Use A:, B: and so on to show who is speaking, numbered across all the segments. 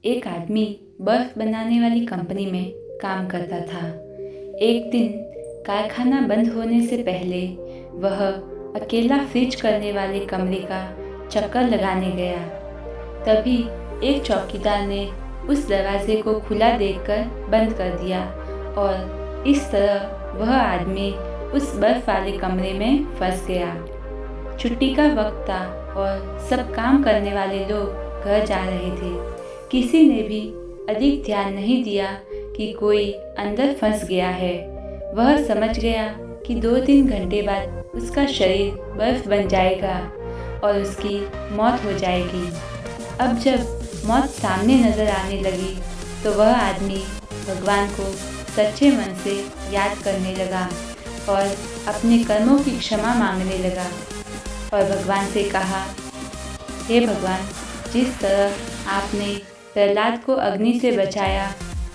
A: एक आदमी बर्फ बनाने वाली कंपनी में काम करता था। एक दिन कारखाना बंद होने से पहले वह अकेला फ्रिज करने वाले कमरे का चक्कर लगाने गया। तभी एक चौकीदार ने उस दरवाजे को खुला देखकर बंद कर दिया और इस तरह वह आदमी उस बर्फ वाले कमरे में फंस गया। छुट्टी का वक्त था और सब काम करने वाले लोग घर जा रहे थे। किसी ने भी अधिक ध्यान नहीं दिया कि कोई अंदर फंस गया है। वह समझ गया कि 2-3 घंटे बाद उसका शरीर बर्फ बन जाएगा और उसकी मौत हो जाएगी। अब जब मौत सामने नजर आने लगी तो वह आदमी भगवान को सच्चे मन से याद करने लगा और अपने कर्मों की क्षमा मांगने लगा और भगवान से कहा, हे भगवान, जिस तरह आपने प्रहलाद को अग्नि से बचाया,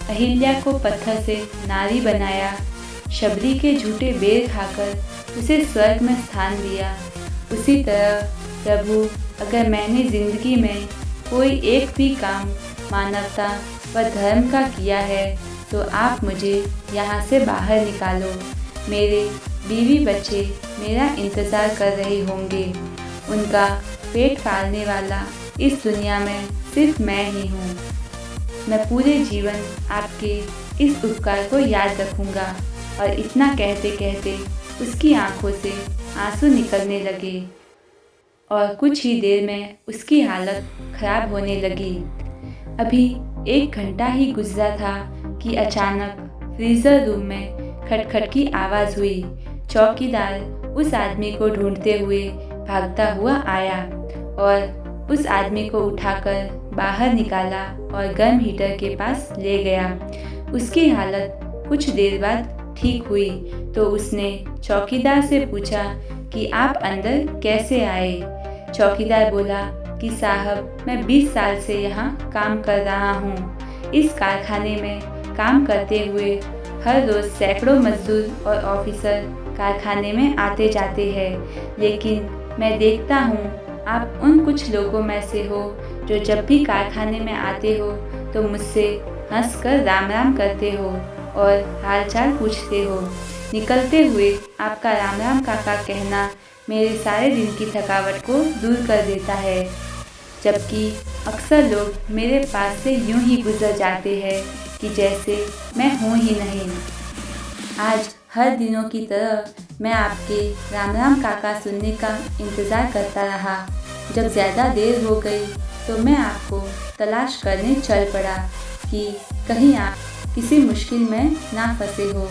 A: अहिल्या को पत्थर से नारी बनाया, शबरी के झूठे बेर खाकर उसे स्वर्ग में स्थान दिया, उसी तरह प्रभु, अगर मैंने जिंदगी में कोई एक भी काम मानवता व धर्म का किया है तो आप मुझे यहाँ से बाहर निकालो। मेरे बीवी बच्चे मेरा इंतज़ार कर रहे होंगे। उनका पेट पालने वाला इस दुनिया में सिर्फ मैं ही हूँ। मैं पूरे जीवन आपके इस उपकार को याद रखूँगा। और इतना कहते कहते उसकी आंखों से आंसू निकलने लगे और कुछ ही देर में उसकी हालत खराब होने लगी। अभी 1 घंटा ही गुजरा था कि अचानक फ्रीज़र रूम में खटखट की आवाज़ हुई। चौकीदार उस आदमी को ढूंढते हुए भागता हुआ आया और उस आदमी को उठाकर बाहर निकाला और गर्म हीटर के पास ले गया। उसकी हालत कुछ देर बाद ठीक हुई तो उसने चौकीदार से पूछा कि आप अंदर कैसे आए। चौकीदार बोला कि साहब, मैं 20 साल से यहाँ काम कर रहा हूँ। इस कारखाने में काम करते हुए हर रोज़ सैकड़ों मजदूर और ऑफिसर कारखाने में आते जाते हैं, लेकिन मैं देखता हूँ आप उन कुछ लोगों में से हो जो जब भी कारखाने में आते हो तो मुझसे हंसकर राम राम करते हो और हालचाल पूछते हो। निकलते हुए आपका राम राम काका कहना मेरे सारे दिन की थकावट को दूर कर देता है, जबकि अक्सर लोग मेरे पास से यूं ही गुजर जाते हैं कि जैसे मैं हूँ ही नहीं। आज हर दिनों की तरह मैं आपके राम राम काका सुनने का इंतज़ार करता रहा। जब ज़्यादा देर हो गई तो मैं आपको तलाश करने चल पड़ा कि कहीं आप किसी मुश्किल में ना फंसे हो।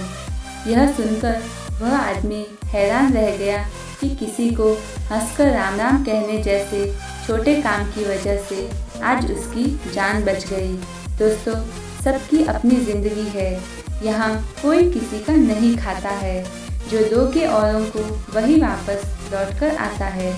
A: यह सुनकर वह आदमी हैरान रह गया कि किसी को हंसकर राम राम कहने जैसे छोटे काम की वजह से आज उसकी जान बच गई। दोस्तों, सबकी अपनी ज़िंदगी है। यहाँ कोई किसी का नहीं खाता है। जो दो के औरों को वही वापस लौट कर आता है।